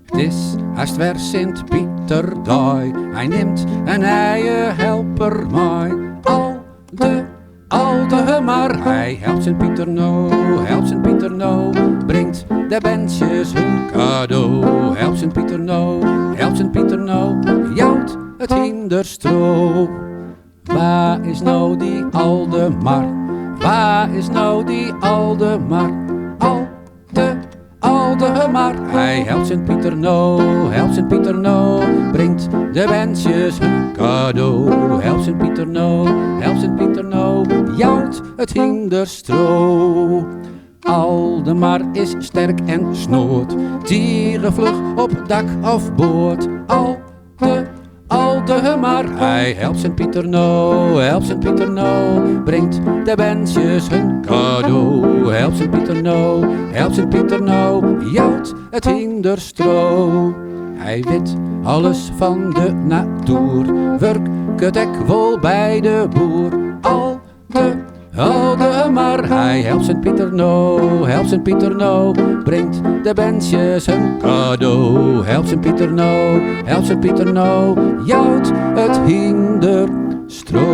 Het is haast weer Sint-Pieterdaai, hij neemt een eigen helper mee. Al de maar, hij helpt Sint-Pieter nou, brengt de bensjes hun cadeau. Helpt Sint-Pieter nou, jouwt het hinderstro. Waar is nou die Aldemar? Waar is nou die Aldemar? Aldemar, hij helpt Sint-Pieter nou, brengt de wensjes hun cadeau. Helpt Sint-Pieter nou, jouwt het hinderstro. Aldemar is sterk en snoort, dieren vlug op dak of boord. Aldemar, hij helpt Sint-Pieter nou, brengt de wensjes hun cadeau. Helpt Sint-Pieter nou, jouwt het hinderstro. Hij weet alles van de natuur, werkt het ek wel bij de boer. Aldemar, hij helpt Sint-Pieter nou, brengt de bensjes hun cadeau. Helpt Sint-Pieter nou, jouwt het hinderstro.